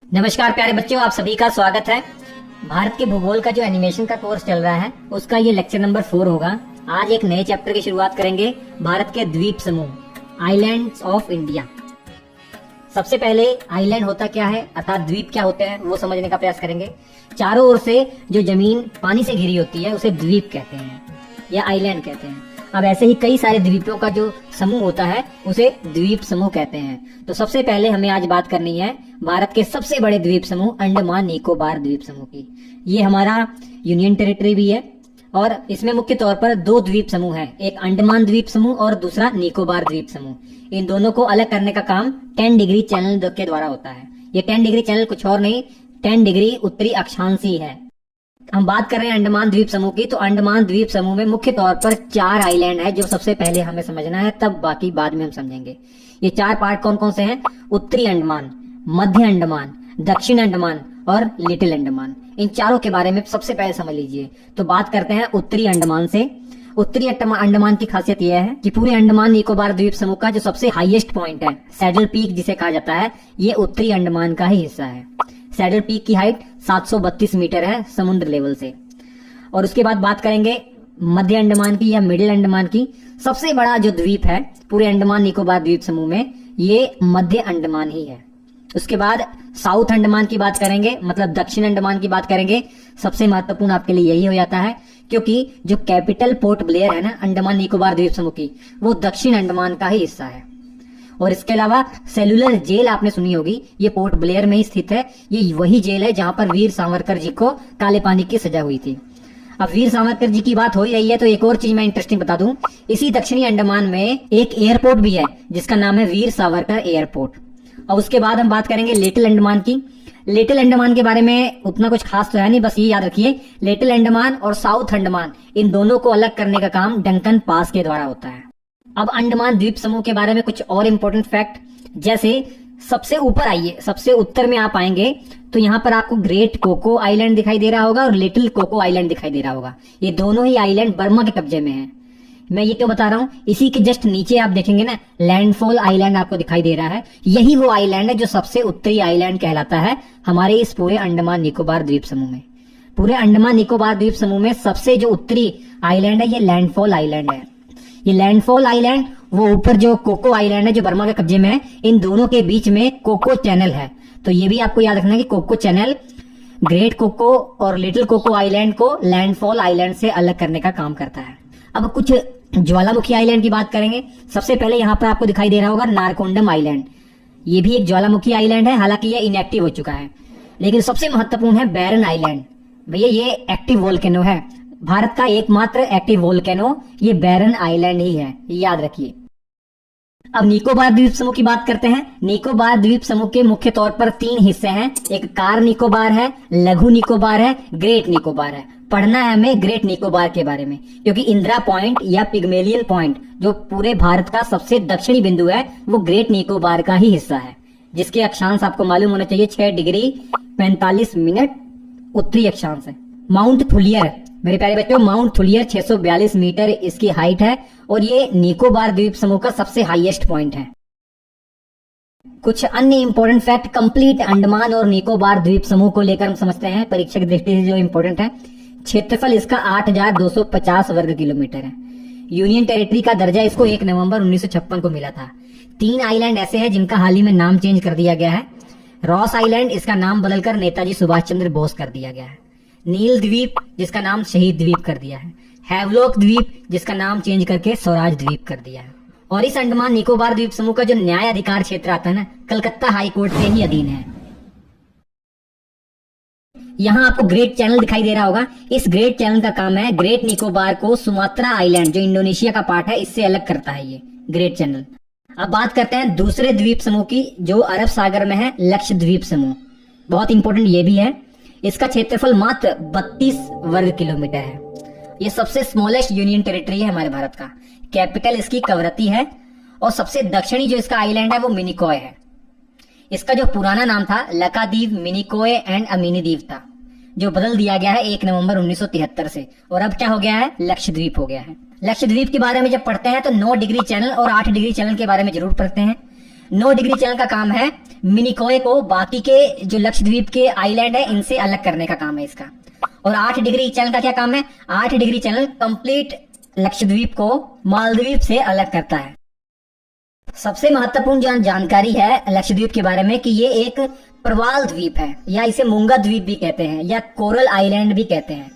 नमस्कार प्यारे बच्चों, आप सभी का स्वागत है। भारत के भूगोल का जो एनिमेशन का कोर्स चल रहा है उसका ये लेक्चर नंबर 4 होगा। आज एक नए चैप्टर की शुरुआत करेंगे, भारत के द्वीप समूह, आइलैंड्स ऑफ इंडिया। सबसे पहले आइलैंड होता क्या है अर्थात द्वीप क्या होते हैं वो समझने का प्रयास करेंगे। चारों ओर से जो जमीन पानी से घिरी होती है उसे द्वीप कहते हैं या आइलैंड कहते हैं। अब ऐसे ही कई सारे द्वीपों का जो समूह होता है उसे द्वीप समूह कहते हैं। तो सबसे पहले हमें आज बात करनी है भारत के सबसे बड़े द्वीप समूह अंडमान निकोबार द्वीप समूह की। ये हमारा यूनियन टेरिटरी भी है और इसमें मुख्य तौर पर दो द्वीप समूह है, एक अंडमान द्वीप समूह और दूसरा निकोबार द्वीप समूह। इन दोनों को अलग करने का काम 10 डिग्री चैनल के द्वारा होता है। ये 10 डिग्री चैनल कुछ और नहीं, 10 डिग्री उत्तरी अक्षांशी है। हम बात कर रहे हैं अंडमान द्वीप समूह की, तो अंडमान द्वीप समूह में मुख्य तौर पर 4 आइलैंड है जो सबसे पहले हमें समझना है, तब बाकी बाद में हम समझेंगे। ये 4 पार्ट कौन कौन से हैं? उत्तरी अंडमान, मध्य अंडमान, दक्षिण अंडमान और लिटिल अंडमान। इन चारों के बारे में सबसे पहले समझ लीजिए। तो बात करते हैं उत्तरी अंडमान से। उत्तरी अंडमान की खासियत यह है कि पूरे अंडमान निकोबार द्वीप समूह का जो सबसे हाईएस्ट पॉइंट है, सैडल पीक जिसे कहा जाता है, ये उत्तरी अंडमान का ही हिस्सा है। सैडल पीक की हाइट 732 मीटर है समुद्र लेवल से। और उसके बाद बात करेंगे मध्य अंडमान की या मिडिल अंडमान की। सबसे बड़ा जो द्वीप है पूरे अंडमान निकोबार द्वीप समूह में, ये मध्य अंडमान ही है। उसके बाद साउथ अंडमान की बात करेंगे, मतलब दक्षिण अंडमान की बात करेंगे। सबसे महत्वपूर्ण आपके लिए यही हो जाता है क्योंकि जो कैपिटल पोर्ट ब्लेयर है ना अंडमान निकोबार द्वीप समूह की, वो दक्षिण अंडमान का ही हिस्सा है। और इसके अलावा सेलुलर जेल आपने सुनी होगी, ये पोर्ट ब्लेयर में ही स्थित है। ये वही जेल है जहां पर वीर सावरकर जी को काले पानी की सजा हुई थी। अब वीर सावरकर जी की बात हो ही रही है तो एक और चीज मैं इंटरेस्टिंग बता दूं, इसी दक्षिणी अंडमान में एक एयरपोर्ट भी है जिसका नाम है वीर सावरकर एयरपोर्ट। और उसके बाद हम बात करेंगे लिटिल अंडमान की। लिटिल अंडमान के बारे में उतना कुछ खास तो है नहीं, बस ये याद रखिए लिटिल अंडमान और साउथ अंडमान इन दोनों को अलग करने का काम डंकन पास के द्वारा होता है। अब अंडमान द्वीप समूह के बारे में कुछ और इंपॉर्टेंट फैक्ट, जैसे सबसे ऊपर आइए, सबसे उत्तर में आप आएंगे तो यहाँ पर आपको ग्रेट कोको आइलैंड दिखाई दे रहा होगा और लिटिल कोको आइलैंड दिखाई दे रहा होगा। ये दोनों ही आइलैंड बर्मा के कब्जे में है। मैं ये क्यों बता रहा हूँ, इसी के जस्ट नीचे आप देखेंगे ना लैंडफॉल आइलैंड आपको दिखाई दे रहा है। यही वो आइलैंड है जो सबसे उत्तरी आइलैंड कहलाता है हमारे इस पूरे अंडमान निकोबार द्वीप समूह में। पूरे अंडमान निकोबार द्वीप समूह में सबसे जो उत्तरी आइलैंड है ये लैंडफॉल आइलैंड है। ये लैंडफॉल आइलैंड, वो ऊपर जो कोको आइलैंड है जो बर्मा के कब्जे में है, इन दोनों के बीच में कोको चैनल है। तो ये भी आपको याद रखना है कि कोको चैनल ग्रेट कोको और लिटिल कोको आइलैंड को लैंडफॉल आइलैंड से अलग करने का काम करता है। अब कुछ ज्वालामुखी आइलैंड की बात करेंगे। सबसे पहले यहाँ पर आपको दिखाई दे रहा होगा नारकोंडम आइलैंड। ये भी एक ज्वालामुखी आइलैंड है, हालांकि ये इनएक्टिव हो चुका है। लेकिन सबसे महत्वपूर्ण है बैरन आइलैंड। भैया ये एक्टिव वोल्केनो है, भारत का एकमात्र एक्टिव वोल्केनो ये बैरन आइलैंड ही है, याद रखिए। अब निकोबार द्वीप समूह की बात करते हैं। निकोबार द्वीप समूह के मुख्य तौर पर 3 हिस्से हैं, एक कार निकोबार है, लघु निकोबार है, ग्रेट निकोबार है। पढ़ना है हमें ग्रेट निकोबार के बारे में, क्योंकि इंदिरा पॉइंट या पिग्मेलियन पॉइंट जो पूरे भारत का सबसे दक्षिणी बिंदु है वो ग्रेट निकोबार का ही हिस्सा है, जिसके अक्षांश आपको मालूम होना चाहिए 6 डिग्री 45 मिनट उत्तरी अक्षांश है। माउंट थुलियर, मेरे प्यारे बच्चों, माउंट थुलियर 642 मीटर इसकी हाइट है और ये निकोबार द्वीप समूह का सबसे हाईएस्ट पॉइंट है। कुछ अन्य इंपॉर्टेंट फैक्ट कंप्लीट अंडमान और निकोबार द्वीप समूह को लेकर हम समझते हैं परीक्षा की दृष्टि से जो इंपॉर्टेंट है। क्षेत्रफल इसका 8250 वर्ग किलोमीटर है। यूनियन टेरिटरी का दर्जा इसको 1 नवंबर 1956 को मिला था। 3 आइलैंड ऐसे हैं जिनका हाल ही में नाम चेंज कर दिया गया है। रॉस आइलैंड, इसका नाम बदलकर नेताजी सुभाष चंद्र बोस कर दिया गया है। नील द्वीप, जिसका नाम शहीद द्वीप कर दिया है। हैवलॉक द्वीप, जिसका नाम चेंज करके स्वराज द्वीप कर दिया है। और इस अंडमान निकोबार द्वीप समूह का जो न्याय अधिकार क्षेत्र आता है ना, कलकत्ता हाई कोर्ट के ही अधीन है। यहाँ आपको ग्रेट चैनल दिखाई दे रहा होगा। इस ग्रेट चैनल का काम है ग्रेट निकोबार को सुमात्रा आइलैंड जो इंडोनेशिया का पार्ट है इससे अलग करता है ये ग्रेट चैनल। अब बात करते हैं दूसरे द्वीप समूह की जो अरब सागर में है, लक्षद्वीप समूह। बहुत इंपॉर्टेंट ये भी है। इसका क्षेत्रफल मात्र 32 वर्ग किलोमीटर है। ये सबसे स्मॉलेस्ट यूनियन टेरिटरी है हमारे भारत का। कैपिटल इसकी कवरत्ती है और सबसे दक्षिणी जो इसका आइलैंड है वो मिनिकॉय है। इसका जो पुराना नाम था लकादीव, मिनिकॉय एंड अमीनीदीव था, जो बदल दिया गया है 1 नवंबर 1973 से, और अब क्या हो गया है, लक्षद्वीप हो गया है। लक्षद्वीप के बारे में जब पढ़ते हैं तो 9 डिग्री चैनल और 8 डिग्री चैनल के बारे में जरूर पढ़ते हैं। 9 डिग्री चैनल का काम है मिनिकॉय को बाकी के जो लक्षद्वीप के आइलैंड है इनसे अलग करने का काम है इसका। और 8 डिग्री चैनल का क्या काम है? 8 डिग्री चैनल कंप्लीट लक्षद्वीप को मालदीव से अलग करता है। सबसे महत्वपूर्ण जानकारी है लक्षद्वीप के बारे में कि ये एक प्रवाल द्वीप है, या इसे मूंगा द्वीप भी कहते हैं, या कोरल आइलैंड भी कहते हैं।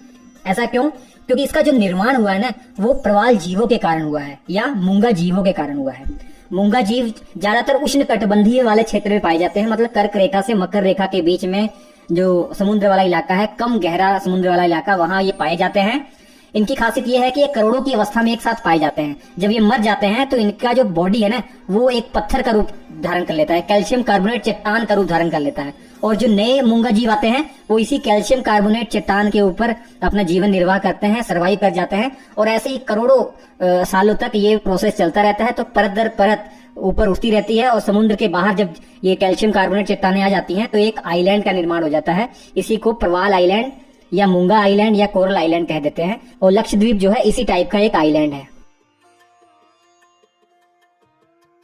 ऐसा क्यों? क्योंकि इसका जो निर्माण हुआ है ना, वो प्रवाल जीवों के कारण हुआ है, या मूंगा जीवों के कारण हुआ है। मूंगा जीव ज्यादातर उष्ण कटिबंधीय वाले क्षेत्र में पाए जाते हैं, मतलब कर्क रेखा से मकर रेखा के बीच में जो समुद्र वाला इलाका है, कम गहरा समुद्र वाला इलाका, वहां ये पाए जाते हैं। इनकी खासियत ये है कि ये करोड़ों की अवस्था में एक साथ पाए जाते हैं। जब ये मर जाते हैं तो इनका जो बॉडी है ना, वो एक पत्थर का रूप धारण कर लेता है, कैल्शियम कार्बोनेट चट्टान का रूप धारण कर लेता है। और जो नए मूंगा जीव आते हैं वो इसी कैल्शियम कार्बोनेट चट्टान के ऊपर अपना जीवन निर्वाह करते हैं, सर्वाइव कर जाते हैं। और ऐसे ही करोड़ों सालों तक ये प्रोसेस चलता रहता है। तो परत दर परत ऊपर उठती रहती है, और समुद्र के बाहर जब ये कैल्शियम कार्बोनेट चट्टानें आ जाती हैं तो एक आइलैंड का निर्माण हो जाता है। इसी को प्रवाल आइलैंड या मूंगा आइलैंड या कोरल आइलैंड कह देते हैं। और लक्षद्वीप जो है इसी टाइप का एक आइलैंड है।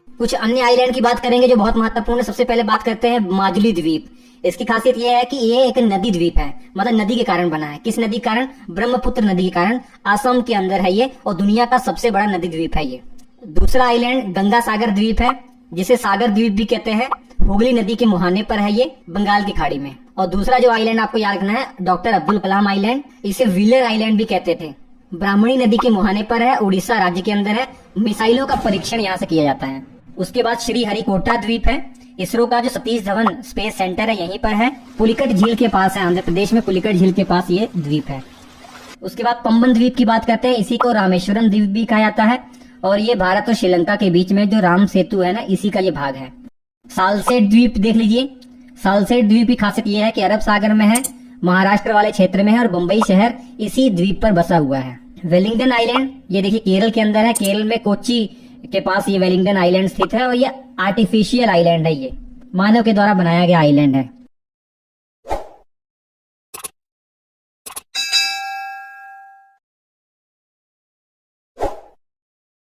कुछ अन्य आइलैंड की बात करेंगे जो बहुत महत्वपूर्ण है। सबसे पहले बात करते हैं माजुली द्वीप। इसकी खासियत यह है कि ये एक नदी द्वीप है, मतलब नदी के कारण बना है। किस नदी के कारण? ब्रह्मपुत्र नदी के कारण। असम के अंदर है ये, और दुनिया का सबसे बड़ा नदी द्वीप है ये। दूसरा आइलैंड गंगा सागर द्वीप है, जिसे सागर द्वीप भी कहते हैं। हुगली नदी के मुहाने पर है ये, बंगाल की खाड़ी में। और दूसरा जो आइलैंड आपको याद रखना है, डॉक्टर अब्दुल कलाम आइलैंड, इसे व्हीलर आइलैंड भी कहते थे। ब्राह्मणी नदी के मुहाने पर है, उड़ीसा राज्य के अंदर है। मिसाइलों का परीक्षण यहाँ से किया जाता है। उसके बाद श्री हरिकोटा द्वीप है। इसरो का जो सतीश धवन स्पेस सेंटर है यहीं पर है। पुलिकट झील के पास है, आंध्र प्रदेश में पुलिकट झील के पास ये द्वीप है। उसके बाद पंबन द्वीप की बात करते हैं। इसी को रामेश्वरम द्वीप भी कहा जाता है, और ये भारत और श्रीलंका के बीच में जो राम सेतु है ना, इसी का ये भाग है। सालसेट द्वीप देख लीजिए। सालसेट द्वीप की खासियत ये है कि अरब सागर में है, महाराष्ट्र वाले क्षेत्र में है, और बंबई शहर इसी द्वीप पर बसा हुआ है। वेलिंगटन आइलैंड ये देखिए केरल के अंदर है। केरल में कोच्चि के पास ये वेलिंगटन आइलैंड स्थित है, और ये आर्टिफिशियल आइलैंड है, ये मानव के द्वारा बनाया गया आइलैंड है।